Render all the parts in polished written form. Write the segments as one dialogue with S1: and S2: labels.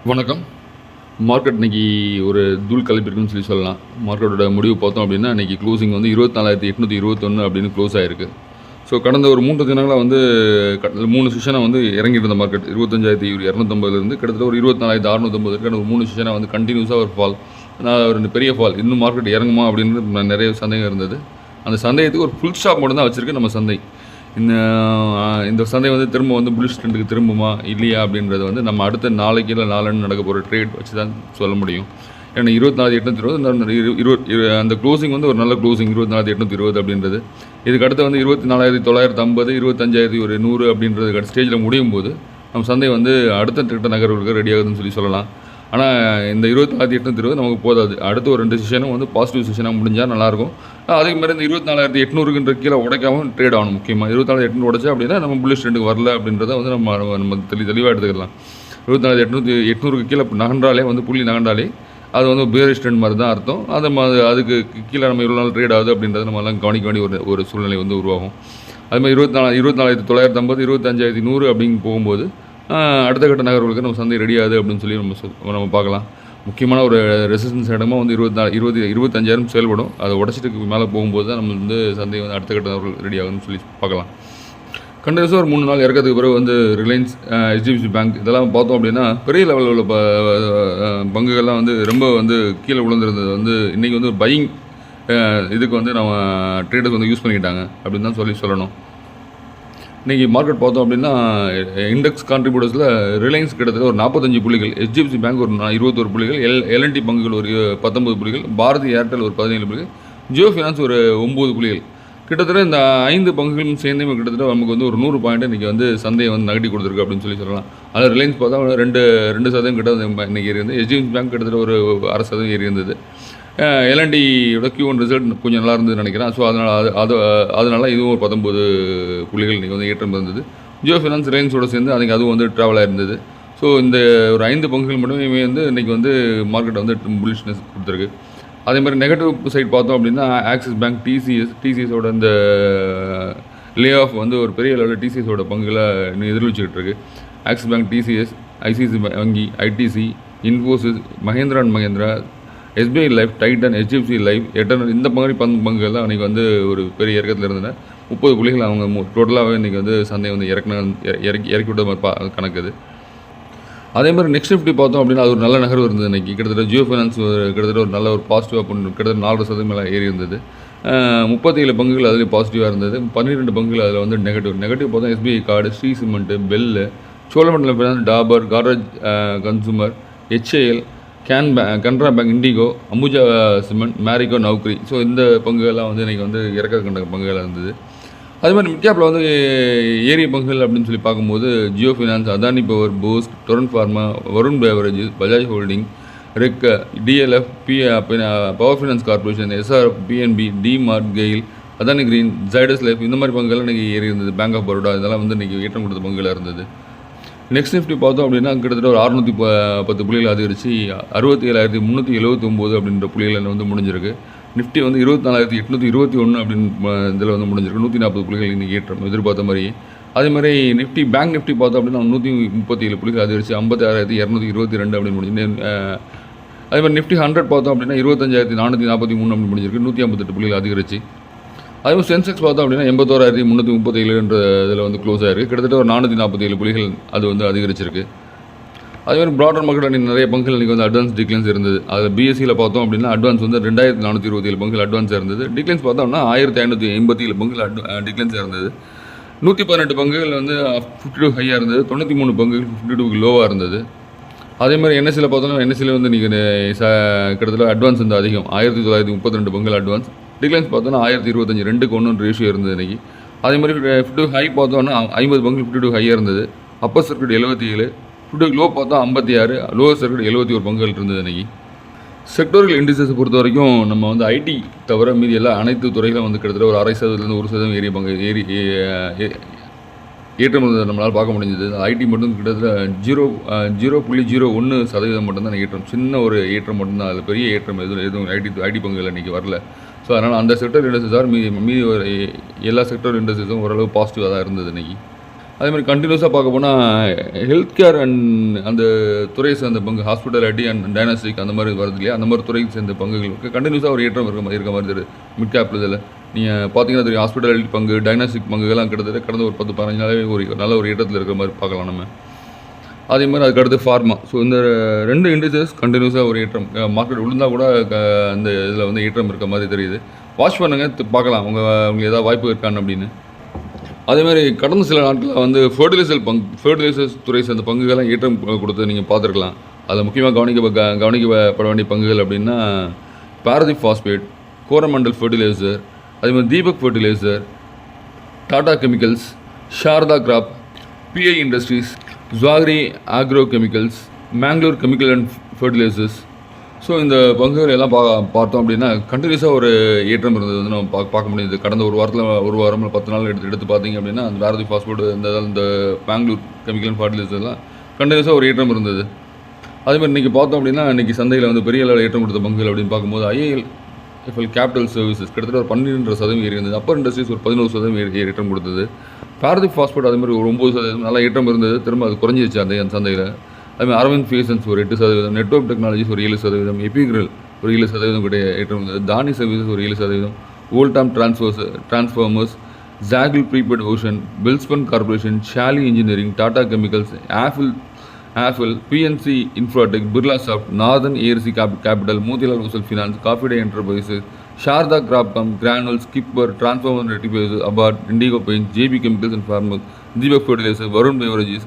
S1: வணக்கம். மார்க்கெட் இன்னைக்கு ஒரு தூள் கிளப்பியிருக்குன்னு சொல்லலாம். மார்க்கெட்டோட முடிவு பார்த்தோம் அப்படின்னா, இன்னைக்கு க்ளோசிங் வந்து 24,821 அப்படின்னு க்ளோஸ் ஆயிருக்கு. ஸோ கடந்த ஒரு 3 தினங்களா வந்து 3 செஷனா வந்து இறங்கிட்டு இருந்த மார்க்கெட் 25,250லேருந்து கிட்டத்தட்ட ஒரு 24,650 கடந்த ஒரு 3 செஷனா வந்து கண்டினியூஸாக ஒரு ஃபால். ஒரு பெரிய ஃபால். இன்னும் மார்க்கெட் இறங்குமா அப்படின்னு நிறைய சந்தேகம் இருந்தது. அந்த சந்தேகத்துக்கு ஒரு ஃபுல் ஸ்டாப் மட்டும் தான் வச்சிருக்கு நம்ம சந்தை. இந்த இந்த சந்தை வந்து திரும்ப வந்து புல்லிஷ் ட்ரெண்டுக்கு திரும்புமா இல்லையா அப்படின்றது வந்து நம்ம அடுத்த நாளைக்கு இல்லை நாளன்னு நடக்க போகிற ட்ரேட் வச்சு தான் சொல்ல முடியும். ஏன்னா 24,820 அந்த க்ளோசிங் வந்து ஒரு நல்ல க்ளோசிங் 24,820 அப்படின்றது. இதுக்கு அடுத்து வந்து 24,950 25,100 அப்படின்றது ஸ்டேஜில் முடியும் போது நம்ம சந்தை வந்து அடுத்த திட்ட நகர்வுகளுக்கு ரெடி ஆகுதுன்னு சொல்லலாம். ஆனால் இந்த 24,820 நமக்கு போதாது. அடுத்து ஒரு 2 செஷனும் வந்து பாசிட்டிவ் செஷனாக முடிஞ்சால் நல்லாயிருக்கும். அதே மாதிரி இந்த 24,800ன்ற கீழே உடைக்காமல் ட்ரேட் ஆகணும். முக்கியமாக 24,800 உடைச்சா அப்படின்னா நம்ம புல்லிஷ் ட்ரெண்டுக்கு வரல அப்படின்றத வந்து நம்ம தெளிவாக எடுத்துக்கலாம். 24,800க்கு கீழே நகன்றாலே வந்து புள்ளி நகன்றாலே அது வந்து பேரிஷ் ட்ரெண்ட் மாதிரி தான் அர்த்தம். அதுக்கு கீழே நம்ம இவ்வளோ நாள் ட்ரேட் ஆகுது அப்படின்றத நம்ம எல்லாம் கவனிக்க வேண்டிய ஒரு சூழ்நிலை வந்து உருவாகும். அதுமாதிரி 24,950 25,100 அப்படின்னு போகும்போது அடுத்த கட்ட நகர்வுகளுக்கு நம்ம சந்தை ரெடி ஆகுது அப்படின்னு சொல்லி நம்ம பார்க்கலாம். முக்கியமான ஒரு ரெசிஸ்டன்ஸ் இடமா வந்து 25,000 செயல்படும். அதை உடச்சிட்டு மேலே போகும்போது தான் நம்ம வந்து சந்தை வந்து அடுத்த கட்ட நகர்வுகள் ரெடி ஆகுதுன்னு சொல்லி பார்க்கலாம். கண்டினியூஸாக ஒரு 3 நாள் இறக்கிறதுக்கு பிறகு வந்து ரிலையன்ஸ், HDFC பேங்க் இதெல்லாம் பார்த்தோம் அப்படின்னா பெரிய லெவலில் உள்ள பங்குகள்லாம் வந்து ரொம்ப வந்து கீழே விழுந்திருந்தது வந்து இன்றைக்கி வந்து ஒரு பையிங் இதுக்கு வந்து நம்ம ட்ரேடர்ஸ் வந்து யூஸ் பண்ணிக்கிட்டாங்க அப்படின்னு தான் சொல்லணும். இன்றைக்கி மார்க்கெட் பார்த்தோம் அப்படின்னா இண்டெக்ஸ் கான்ட்ரிபியூட்டர்ஸில் ரிலையன்ஸ் கிட்டத்தட்ட ஒரு 45 புள்ளிகள், HDFC பேங்க் ஒரு 21 புள்ளிகள், L&T பங்குகள் ஒரு 19 புள்ளிகள், பாரதி ஏர்டெல் ஒரு 17 புள்ளிகள், ஜியோ ஃபினான்ஸ் ஒரு 9 புள்ளிகள். கிட்டத்தட்ட இந்த 5 பங்குகளும் சேர்ந்து கிட்டத்தட்ட நமக்கு வந்து ஒரு 100 பாயிண்ட் இன்றைக்கி வந்து சந்தையை வந்து நகட்டி கொடுத்துருக்கு அப்படின்னு சொல்லலாம். அதில் ரிலையன்ஸ் பார்த்தா 2% கிட்ட இன்றைக்கி ஏறி இருந்தது. HDFC பேங்க் கிட்டத்தட்ட ஒரு 1/2% ஏறி இருந்தது. L&Tயோட Q1 ரிசல்ட் கொஞ்சம் நல்லா இருந்ததுன்னு நினைக்கிறேன். ஸோ அதனால் இதுவும் ஒரு 19 புள்ளிகள் இன்றைக்கி வந்து ஏற்றம் இருந்தது. ஜியோ ஃபினான்ஸ் ரிலையன்ஸோடு சேர்ந்து அதுவும் வந்து ட்ராவலாக இருந்தது. ஸோ இந்த ஒரு 5 பங்குகள் மட்டுமே வந்து இன்றைக்கி வந்து மார்க்கெட் வந்து புல்லிஷ்னஸ் கொடுத்துருக்கு. அதே மாதிரி நெகட்டிவ் சைட் பார்த்தோம் அப்படின்னா ஆக்சிஸ் பேங்க், டிசிஎஸோட இந்த லே ஆஃப் வந்து ஒரு பெரிய லெவலில் டிசிஎஸோட பங்குகளை இன்னும் எதிர்வச்சுக்கிட்டு இருக்குது. ஆக்சிஸ் பேங்க், டிசிஎஸ், ஐசிசி வங்கி, ITC, Infosys, Mahindra and Mahindra, SBI life, Titan, HDFC life, eternal இந்த மாதிரி பங்குகள் தான் இன்றைக்கி வந்து ஒரு பெரிய இறக்கத்தில் இருந்தன. 30 புள்ளிகள் அவங்க டோட்டலாகவே இன்றைக்கி வந்து சந்தை வந்து இறக்கி விட்ட மாதிரி கணக்குது. அதே மாதிரி நெக்ஸ்ட் நிஃப்டி பார்த்தோம் அப்படின்னா அது ஒரு நல்ல நகர்வு இருந்தது. இன்றைக்கி கிட்டத்தட்ட ஜியோ ஃபினான்ஸ் கிட்டத்தட்ட ஒரு நல்ல ஒரு பாசிட்டிவாக கிட்டத்தட்ட 4% மேலே ஏறி இருந்தது. 37 பங்குகள் அதில் பாசிட்டிவாக இருந்தது. 12 பங்குகள் அதில் வந்து நெகட்டிவ் பார்த்தா SBI card, Shree Cement, BEL, Cholamandalam Finance, Dabur, Godrej Consumer, HAL, Canara Bank, IndiGo, Ambuja Cement, Marico, Naukri. So இந்த பங்குகள்லாம் வந்து இன்றைக்கி வந்து இறக்க கண்ட பங்குகளாக இருந்தது. அதே மாதிரி மிட்கேப்பில் வந்து ஏரிய பங்குகள் அப்படின்னு சொல்லி பார்க்கும்போது ஜியோ ஃபினான்ஸ், அதானி பவர், போஸ்ட், Torrent Pharma, Varun Beverages, Bajaj Holding, REC, DLF, Power Finance Corporation, SRF, PNB, DMart, GAIL, Adani Green, Zydus Life இந்த மாதிரி பங்குகள் இன்றைக்கி ஏறி இருந்தது. பேங்க் ஆஃப் பரோடா இதெல்லாம் வந்து இன்றைக்கி ஏற்றம் கொடுத்த பங்குகளாக இருந்தது. நெக்ஸ்ட் நிஃப்டி பார்த்தோம் அப்படின்னா கிட்டத்தட்ட ஒரு 610 புள்ளிகள் அதிகரித்து 67,379 அப்படின்ற புள்ளிகள் வந்து முடிஞ்சிருக்கு. நிஃப்டி வந்து 24,821 அப்படின்னு இதில் வந்து முடிஞ்சிருக்கு. 140 புள்ளிகள் இன்றைக்கி ஏற்றம் எதிர்பார்த்த மாதிரி. அதே மாதிரி பேங்க் நிஃப்டி பார்த்தோம் அப்படின்னா 137 புள்ளிகள் அதிகரித்து 56,222 அப்படின்னு முடிஞ்சு. அதே மாதிரி நிஃப்டி 100 பார்த்தோம் அப்படின்னா 25,443 அப்படின்னு முடிஞ்சிருக்கு. 158 புள்ளிகள் அதிகரிச்சு. அதே மாதிரி சென்செக்ஸ் பார்த்தோம் அப்படின்னா 81,337 இதில் வந்து க்ளோஸ் ஆகிருக்கு. கிட்டத்தட்ட ஒரு 447 புள்ளிகள் அது வந்து அதிகரிச்சிருக்கு. அதே மாதிரி ப்ராடர் மார்க்கெட் நிறைய பங்குகள் இன்றைக்கி வந்து அட்வான்ஸ் டிக்ளைன்ஸ் இருந்தது. அதில் BSEயில் பார்த்தோம் அப்படின்னா அட்வான்ஸ் வந்து 2,427 பங்குகள் அட்வான்ஸாக இருந்தது. டிக்ளைன்ஸ் பார்த்தோம்னா 1,587 பங்குகள் டிக்ளைன்ஸாக இருந்தது. 118 பங்குகள் வந்து 52 ஹையாக இருந்தது. 93 பங்குகள் 52 லோவாக இருந்தது. அதே மாதிரி NSEயில் பார்த்தோம்னா NSEயில் வந்து இன்றைக்கி கிட்டத்தட்ட அட்வான்ஸ் வந்து அதிகம். 1,932 பங்குகள் அட்வான்ஸ். டிக்ளைன்ஸ் பார்த்தோன்னா 1,025 2க்கு 1 ரேஷியோ இருந்தது இன்றைக்கி. அதே மாதிரி 52 ஹை பார்த்தோன்னா 50 பங்குகள் 52 ஹையாக இருந்தது. அப்பர் சர்க்கியூட் 77, 52 லோ பார்த்தா 56, லோவர் சர்க்கியூட் 71 பங்குகள் இருந்தது இன்றைக்கி. செக்டோரியல் இண்டிசஸை பொறுத்த வரைக்கும் நம்ம வந்து ஐடி தவிர மீதி எல்லாம் அனைத்து துறைகளும் வந்து கிட்டத்தட்ட ஒரு 0.5% 1% ஏறிய பங்கு ஏற்றம் நம்மளால் பார்க்க முடிஞ்சது. ஐடி மட்டும் கிட்டத்தட்ட 0.01% மட்டும்தான் ஏற்றம். சின்ன ஒரு ஏற்றம் மட்டும்தான். அதில் பெரிய ஏற்றம் எதுவும் ஐடி பங்குகள் இன்றைக்கி வரல. ஸோ அதனால் அந்த செக்டர் இண்டஸ்ட்ரீஸ் மீதி ஒரு எல்லா செக்டர் இண்டஸ்ட்ரீஸும் ஓரளவு பாசிட்டிவாக தான் இருந்தது இன்றைக்கி. அதே மாதிரி கண்டினியூஸாக பார்க்க போனால் ஹெல்த் கேர் அண்ட் அந்த துறையை சேர்ந்த பங்கு ஹாஸ்பிட்டாலிட்டி அண்ட் டைனாஸ்டிக் அந்த மாதிரி வருது இல்லையா, அந்த மாதிரி துறைக்கு சேர்ந்த பங்குகளுக்கு கண்டினியூஸாக ஒரு ஏற்றம் இருக்க மாதிரி தெரியுது மிட் கேப் இதில். நீங்கள் பார்த்தீங்கன்னா தெரியும், ஹாஸ்பிட்டாலிட்டி பங்கு டைனாஸ்டிக் பங்குகள்லாம் கிட்டத்தட்ட கடந்த ஒரு 10-15 நாளாகவே ஒரு நல்ல ஒரு ஏற்றத்தில் இருக்கிற மாதிரி பார்க்கலாம் நம்ம. அதே மாதிரி அதுக்கடுத்து ஃபார்மா. ஸோ இந்த 2 இண்டிசஸ் கண்டினியூஸாக ஒரு ஏற்றம், மார்க்கெட் விழுந்தால் கூட அந்த இதில் வந்து ஏற்றம் இருக்க மாதிரி தெரியுது. வாட்ச் பண்ணுங்கள், பார்க்கலாம் உங்களுக்கு ஏதாவது வாய்ப்பு இருக்கான்னு அப்படின்னு. அதேமாதிரி கடந்த சில நாட்களில் வந்து ஃபர்டிலைசர்ஸ் துறை சேர்ந்த பங்குகள்லாம் ஏற்றம் கொடுத்து நீங்கள் பார்த்துருக்கலாம். அதில் முக்கியமாக கவனிக்கப்பட வேண்டிய பங்குகள் அப்படின்னா பாரதீப் ஃபாஸ்பேட், கோரமண்டல் ஃபர்டிலைசர், அதேமாதிரி Deepak Fertiliser, Tata Chemicals, Sharda Crop, PI Industries, Zuari Agro Chemicals, Mangalore Chemical and Fertilisers. So இந்த பங்குகள் எல்லாம் பார்த்தோம் அப்படின்னா கண்டினியூஸாக ஒரு ஏற்றம் இருந்தது வந்து நம்ம பார்க்க முடியுது. கடந்த ஒரு வாரம் 10 நாள் எடுத்து பார்த்தீங்க அப்படின்னா அந்த பாரதி ஃபாஸ்போர்ட் இந்த மேங்களூர் கெமிக்கல் அண்ட் ஃபர்டிலைசர்லாம் கண்டினியூஸாக ஒரு ஏற்றம் இருந்தது. அதேமாதிரி இன்றைக்கி பார்த்தோம் அப்படின்னா இன்றைக்கி சந்தையில் வந்து பெரிய அளவில் ஏற்றம் கொடுத்த பங்குகள் அப்படின்னு பார்க்கும்போது ஐஏஎல் கேபிட்டல் சர்வீசஸ் கிட்டத்தட்ட ஒரு 12% ஏறி இருந்தது. அப்பர் இண்டஸ்ட்ரீஸ் ஒரு 11% ஏற்றம் கொடுத்தது. பாரதீப் ஃபாஸ்போர்ட் அதேமாதிரி ஒரு 9% நல்லா ஏற்றம் இருந்தது. திரும்ப அது குறைஞ்சிச்சு அந்த சந்தையில். அதுமாதிரி அரவிந்த் ஃபேஷன்ஸ் ஒரு 8%, நெட்வொர்க் டெக்னாலஜிஸ் ஒரு 7%, எபிகிரல் ஒரு 7% கூட ஏற்றம் இருந்தது. தானி சர்வீசஸ் ஒரு 7%, Voltamp Transformers, Zaggle Prepaid Ocean, Welspun Corporation, Shaily Engineering, Tata Chemicals, Apple, PNC Infratech, Birla Soft, Northern ARC Capital, Motilal Oswal Finance, Coffee Day Enterprises, Sharda Cropchem, Granules, கிப்பர், டிரான்ஸ்ஃபார்மர் ரெக்டிஃபைசர், அபார்ட், Indigo Paint, JB Chemicals and Farmers, Deepak Fertiliser, Varun Beverages.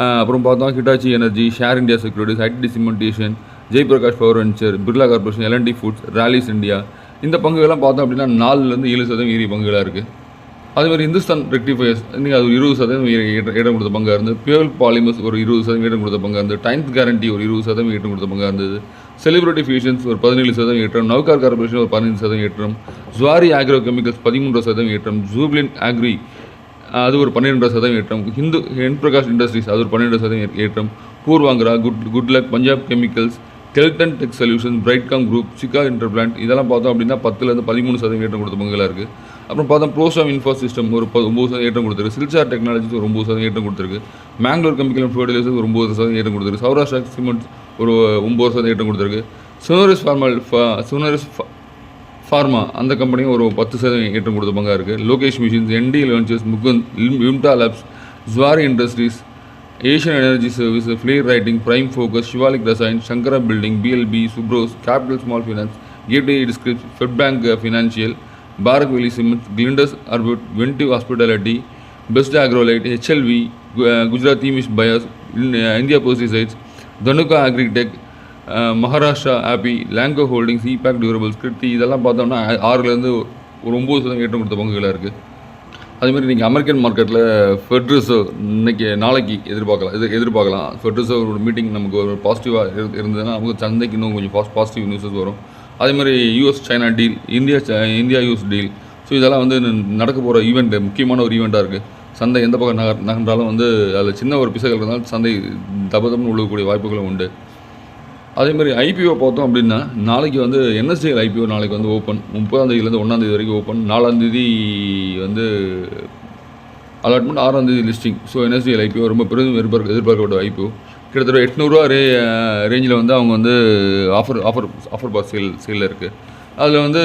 S1: அப்புறம் பார்த்தோம் Hitachi Energy, Share India Securities, IT Cementation, Jaiprakash Power Venture, Birla Corporation, L and T Foods, Rallis India. இந்த பங்குகள்லாம் பார்த்தோம் அப்படின்னா 4லேருந்து 7% ஏறிய பங்குகளாக இருக்குது. அதேமாதிரி இந்துஸ்தான் ரெக்டிஃபயர்ஸ் இன்றைக்கி அது ஒரு 20% இடம் கொடுத்த பங்காக இருந்தது. பியூல் பாலிமர்ஸ் ஒரு 20% இடம் கொடுத்த பங்காக இருந்தது. டைம்ஸ் கேரண்டி ஒரு 20% இடம் கொடுத்த பங்காக இருந்தது. செலிபிரிட்டி ஃபியூஷன்ஸ் ஒரு 17% ஏற்றம், நவ்கார் கார்பரேஷன் ஒரு 15% ஏற்றம், ஜுவாரி ஆக்ரோ கெமிக்கல்ஸ் 13% ஏற்றம், ஜூப்ளின் ஆக்ரி அது ஒரு 12% ஏற்றம், ஹிந்து ஹென் பிரகாஷ் இண்டஸ்ட்ரீஸ் அது ஒரு 12% ஏற்றம், Puravankara, Goodluck, Punjab Chemicals, Kelton Tech Solution, Brightcom Group, Sikka Interplant இதெல்லாம் பார்த்தோம் அப்படின்னா 10லேருந்து 13% ஏற்றம் கொடுத்த பங்குகளாக இருக்குது. அப்புறம் பார்த்தா ப்ரோசாம் இன்ஃபோ சிஸ்டம் ஒரு 9% ஏற்றம் கொடுத்துருக்கு. சில்சார் டெக்னாலஜிஸ் ஒரு 9% ஏற்றம் கொடுத்துருக்கு. மேங்களூர் கெமிக்கல் அண்ட் ஃபர்டிலைசர்ஸ் ஒரு 9% ஏற்றம் கொடுத்துருக்கு. சௌராஷ்டிரா சிமெண்ட் ஒரு 9% ஏற்றம் கொடுத்துருக்கு. சுனரிஸ் ஃபார்மா அந்த கம்பெனியும் ஒரு 10% ஏற்றம் கொடுத்த பங்காக இருக்குது. லோகேஷ் மிஷின்ஸ், என்டி லான்ச்சர்ஸ், Mukand, Vimta Labs, Zuari Industries, Asian Energy Service, Flair Writing, Prime Focus, Shivalik Rasayan, Shankara Building, பிஎல்பி, Subros, Capital Small Finance, Gateway டிஸ்கிரிப்ஸ், Fed Bank Financial, Barak Valley Cements, கிளிண்டஸ் Orbit, Ventive Hospitality, Best Agrolife, HLV, Gujarat ஈமிஷ் பயாஸ், India Pesticides, Dhanuka Agritech, Maharashtra ஆப்பி, லேங்கோ ஹோல்டிங்ஸ், இபேக் டியூரபிள்ஸ், கிருத்தி இதெல்லாம் பார்த்தோம்னா 6லேருந்து ஒரு 9% ஏற்றம் கொடுத்த பங்குகளாக இருக்குது. அதேமாதிரி இன்றைக்கி அமெரிக்கன் மார்க்கெட்டில் ஃபெட் ரிசர்வ் நாளைக்கு எதிர்பார்க்கலாம். ஃபெட் ரிசர்வ் மீட்டிங் நமக்கு ஒரு பாசிட்டிவாக இருந்ததுன்னா நமக்கு சந்தைக்கு இன்னும் கொஞ்சம் பாசிட்டிவ் நியூஸஸ் வரும். அதேமாதிரி US China deal, India US deal. So இதெல்லாம் வந்து நடக்க போகிற ஈவெண்ட், முக்கியமான ஒரு ஈவெண்ட்டாக இருக்குது. சந்தை எந்த பக்கம் நகர்ந்தாலும் வந்து அதில் சின்ன ஒரு பிசைகள் இருந்தாலும் சந்தை தபதம்னு உள்ளக்கூடிய வாய்ப்புகளும் உண்டு. அதேமாதிரி ஐபிஓ பார்த்தோம் அப்படின்னா நாளைக்கு வந்து என்எஸ்டிஎல் ஐபிஓ நாளைக்கு வந்து ஓப்பன், 30ஆம் தேதியிலேருந்து 1ஆம் தேதி வரைக்கும் ஓப்பன், 4ஆம் தேதி வந்து அலாட்மெண்ட், 6ஆம் தேதி லிஸ்டிங். ஸோ என்எஸ்டிஎல் ஐபிஓ ரொம்ப பெரும் எதிர்பார்க்கப்பட்ட ஐபிஓ. கிட்டத்தட்ட 800 ரேஞ்சில் வந்து அவங்க வந்து ஆஃபர் பாஸ் சேலில் இருக்குது. அதில் வந்து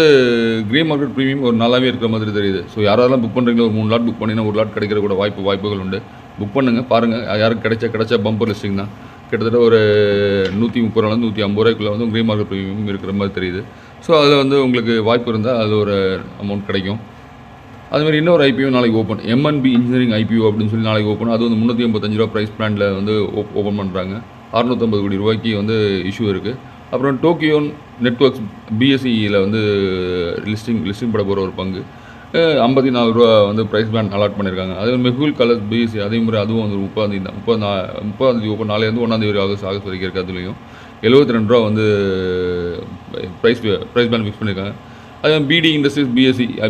S1: கிரே மார்க்கெட் ப்ரீமியம் ஒரு நல்லாவே இருக்கிற மாதிரி தெரியுது. ஸோ யாரெல்லாம் புக் பண்ணுறீங்களோ ஒரு 3 லாட் புக் பண்ணிங்கன்னா 1 லாட் கிடைக்கிற கூட வாய்ப்புகள் உண்டு. புக் பண்ணுங்கள், பாருங்கள் யாருக்கு கிடைச்சா பம்பர் லிஸ்டிங் தான். கிட்டத்தட்ட ஒரு 130 150 ரூபாய்க்குள்ளே வந்து கிரே மார்க்கெட் ப்ரீமியம் இருக்கிற மாதிரி தெரியுது. ஸோ அதில் வந்து உங்களுக்கு வாய்ப்பு இருந்தால் அது ஒரு அமௌண்ட் கிடைக்கும். அதுமாதிரி இன்னொரு ஐபிஓ நாளைக்கு ஓப்பன், எம்என்பி இன்ஜினியரிங் ஐபிஓ அப்படின்னு சொல்லி நாளைக்கு ஓப்பன். அது வந்து 385 ரூபா ப்ரைஸ் பிளானில் வந்து ஓப்பன் பண்ணுறாங்க. 650 கோடி ரூபாய்க்கு வந்து இஷ்யூ இருக்குது. அப்புறம் டோக்கியோ நெட்வொர்க்ஸ் பிஎஸ்சியில் வந்து லிஸ்டிங் பட போகிற ஒரு பங்கு 54 ரூபா வந்து ப்ரைஸ் பிளான் அலாட் பண்ணியிருக்காங்க. அதே மாதிரி மெஹூல் கலர்ஸ் பிஎஸ்சி அதே மாதிரி அதுவும் வந்து 30ஆம் தேதி தான், 30ஆம் தேதி ஓப்பன். 4லேருந்து 1ஆம் தேதி ஆகஸ்ட் வரைக்கும் இருக்குது. அதுலேயும் 72 ரூபா வந்து ப்ரைஸ் பிளான் ஃபிக்ஸ் பண்ணியிருக்காங்க. அதே மாதிரி பிடி இண்டஸ்ட்ரீஸ்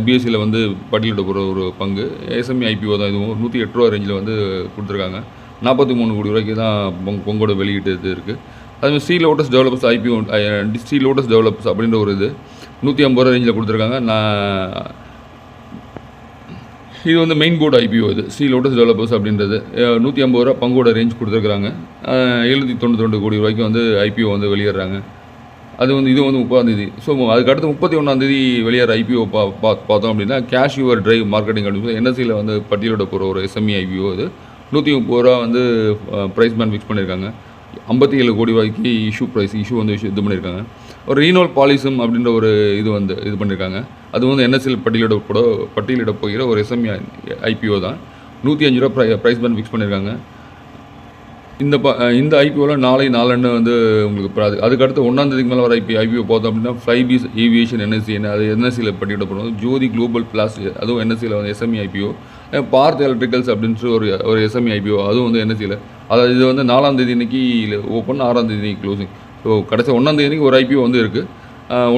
S1: பிஎஸ்சியில் வந்து பட்டியலிட போகிற ஒரு பங்கு எஸ்எம்இ ஐபிஓ தான். இதுவும் 108 ரூபா ரேஞ்சில் வந்து கொடுத்துருக்காங்க. 43 கோடி ரூபாய்க்கு தான் பொங்கோட வெளியிட்டு இது இருக்குது. அதுமாதிரி Sri Lotus Developers IPO, Sri Lotus Developers அப்படின்ற ஒரு இது 150 ரூபா ரேஞ்சில் கொடுத்துருக்காங்க. இது வந்து மெயின் போர்டு ஐபிஓ இது ஸ்ரீ லோட்டஸ் டெவலப்பர்ஸ் அப்படின்றது 150 ரூபா பங்கோட ரேஞ்ச் கொடுத்துருக்குறாங்க. 792 கோடி ரூபாய்க்கு வந்து ஐபிஓ வந்து வெளியிடுறாங்க. அது வந்து இது வந்து 30ஆம் தேதி. ஸோ அதுக்கடுத்து 31ஆம் தேதி வெளியேற ஐபிஓ பார்த்தோம் அப்படின்னா கேஷ் யுவர் டிரைவ் மார்க்கெட்டிங் அப்படின்னு என்எஸ்சியில் வந்து பட்டியலிட போகிற ஒரு எஸ்எம்இ ஐபிஓ இது 130 ரூபா வந்து ப்ரைஸ் பேண்ட் ஃபிக்ஸ் பண்ணியிருக்காங்க. 57 கோடி ரூபாய்க்கு இஷ்யூ வந்து இது பண்ணியிருக்காங்க. ஒரு ரீனோல் பாலிசம் அப்படின்ற ஒரு இது பண்ணியிருக்காங்க. அது வந்து என்எஸ்சியில் பட்டியலிட போகிற ஒரு எஸ்எம்இ ஐபிஓ தான். 105 ரூபா ப்ரைஸ் பேண்ட் ஃபிக்ஸ் பண்ணியிருக்காங்க. இந்த ஐபிஓவில் நாளன்று வந்து உங்களுக்கு அதுக்கடுத்து 1ஆம் தேதிக்கு மேலே வர ஐபிஓ பார்த்தோம் அப்படின்னா ஃப்ளைபீஸ் ஏவியேஷன் என்எஸ்சி அது என்எஸ்சியில் பட்டியலிடப்படும். ஜோதி குளோபல் பிளாஸ் அதுவும் என்எஸ்சியில் வந்து எஸ்எம்இ ஐபிஓ. பார்த் எலக்ட்ரிக்கல்ஸ் அப்படின்ட்டு ஒரு எஸ்எம்இ ஐபிஓ அதுவும் வந்து என்எஸ்சியில். அதாவது இது வந்து 4ஆம் தேதி இன்னைக்கு ஓப்பன், 6ஆம் தேதி க்ளோசிங். ஸோ கடைசி 1ஆம் தேதிக்கு ஒரு ஐபிஓ வந்து இருக்குது.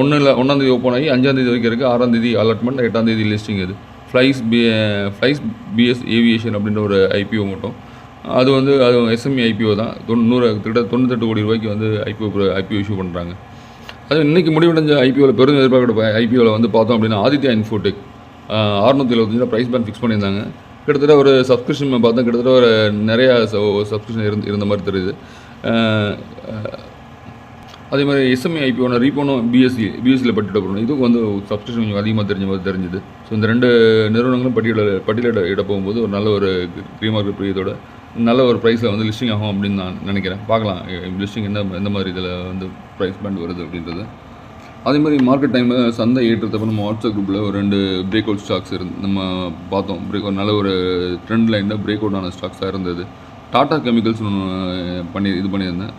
S1: 1ஆம் தேதி ஓப்பன் ஆகி 5ஆம் தேதி வரைக்கும் இருக்குது. 6ஆம் தேதி அலாட்மெண்ட், 8ஆம் தேதி லிஸ்டிங். இது ஃப்ளைஸ் பிஎஸ் ஏவியேஷன் அப்படின்ற ஒரு ஐபிஓ மட்டும். அது எஸ்எம்இ ஐபிஓ தான். 98 கோடி ரூபாய்க்கு வந்து ஐபிஓ இஷ்யூ பண்ணுறாங்க. அது இன்றைக்கி முடிவடைஞ்ச ஐபிஓவில் பெரும் எதிர்பார்க்கப்பட்ட ஐபிஓவில் வந்து பார்த்தோம் அப்படின்னா Aditya Infotech 675 price band fix பண்ணியிருந்தாங்க. கிட்டத்தட்ட ஒரு சப்ஸ்கிரிப்ஷன் பார்த்தா கிட்டத்தட்ட ஒரு நிறையா சப்ஸ்கிரிப்ஷன் இருந்த மாதிரி தெரியுது. அதே மாதிரி எஸ்எம்இ ஐபிஓன ரீபோனும் பிஎஸ்சியில் பட்டியலிடப்படணும். இதுக்கு வந்து சப்ஸ்கிரிப்ஷன் கொஞ்சம் அதிகமாக தெரிஞ்சுது. ஸோ இந்த 2 நிறுவனங்களும் பட்டியலிட போகும்போது ஒரு நல்ல ஒரு ப்ரீமார்க்கெட் பிரியத்தோட நல்ல ஒரு ப்ரைஸில் வந்து லிஸ்டிங் ஆகும் அப்படின்னு நான் நினைக்கிறேன். பார்க்கலாம் லிஸ்டிங் எந்த மாதிரி இதில் வந்து ப்ரைஸ் பேண்ட் வருது அப்படின்றது. அதே மாதிரி மார்க்கெட் டைமில் சந்தை ஏற்றத்தப்போ நம்ம வாட்ஸ்அப் குரூப்பில் ஒரு 2 பிரேக் அவுட் ஸ்டாக்ஸ் நம்ம பார்த்தோம். ஒரு நல்ல ஒரு ட்ரெண்ட் லைனில் பிரேக் அவுட் ஆன ஸ்டாக்ஸாக இருந்தது. டாடா கெமிக்கல்ஸ் பண்ணியிருந்தேன்.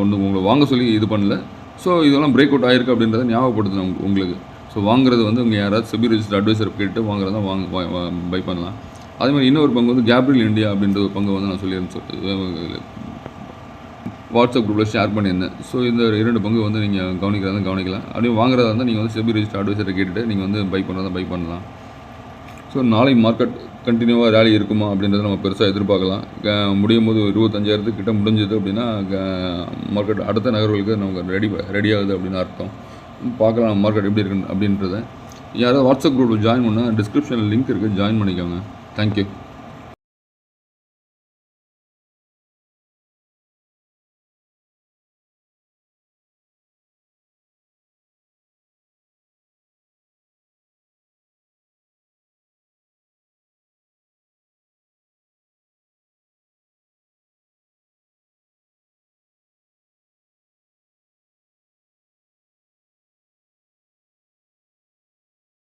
S1: உங்களை வாங்க சொல்லி இது பண்ணல. ஸோ இதெல்லாம் பிரேக் அவுட் ஆகிருக்கு அப்படின்றத ஞாபகப்படுத்தணும் உங்களுக்கு. ஸோ வாங்குறது வந்து உங்கள் யாராவது செபி ரிஜிஸ்டர்ட் அட்வைசர் கேட்டு வாங்குறதா பை பண்ணலாம். அதே மாதிரி இன்னொரு பங்கு வந்து கேப்ரியல் இந்தியா அப்படின்ற ஒரு பங்கு வந்து நான் சொல்லியிருந்தேன், வாட்ஸ்அப் குரூப்பில் ஷேர் பண்ணியிருந்தேன். ஸோ இந்த 2 பங்கு வந்து நீங்கள் கவனிக்கலாம். அப்படியே வாங்குறதா இருந்தால் நீங்கள் வந்து செபி ரிஜிஸ்டர்ட் அட்வைசரை கேட்டுட்டு நீங்கள் வந்து பை பண்ணலாம். ஸோ நாளை மார்க்கெட் கண்டினியூவாக ரேலி இருக்குமா அப்படின்றத நம்ம பெருசாக எதிர்பார்க்கலாம். முடியும் போது 25,000 கிட்ட முடிஞ்சது அப்படின்னா மார்க்கெட் அடுத்த நகர்வுகளுக்கு நமக்கு ரெடி ஆகுது அப்படின்னு அர்த்தம். பார்க்கலாம் மார்க்கெட் எப்படி இருக்குன்னு அப்படின்றத. யாராவது வாட்ஸ்அப் குரூப்பில் ஜாயின் பண்ணால் டிஸ்கிரிப்ஷனில் லிங்க் இருக்குது, ஜாயின் பண்ணிக்கோங்க. தேங்க்யூ.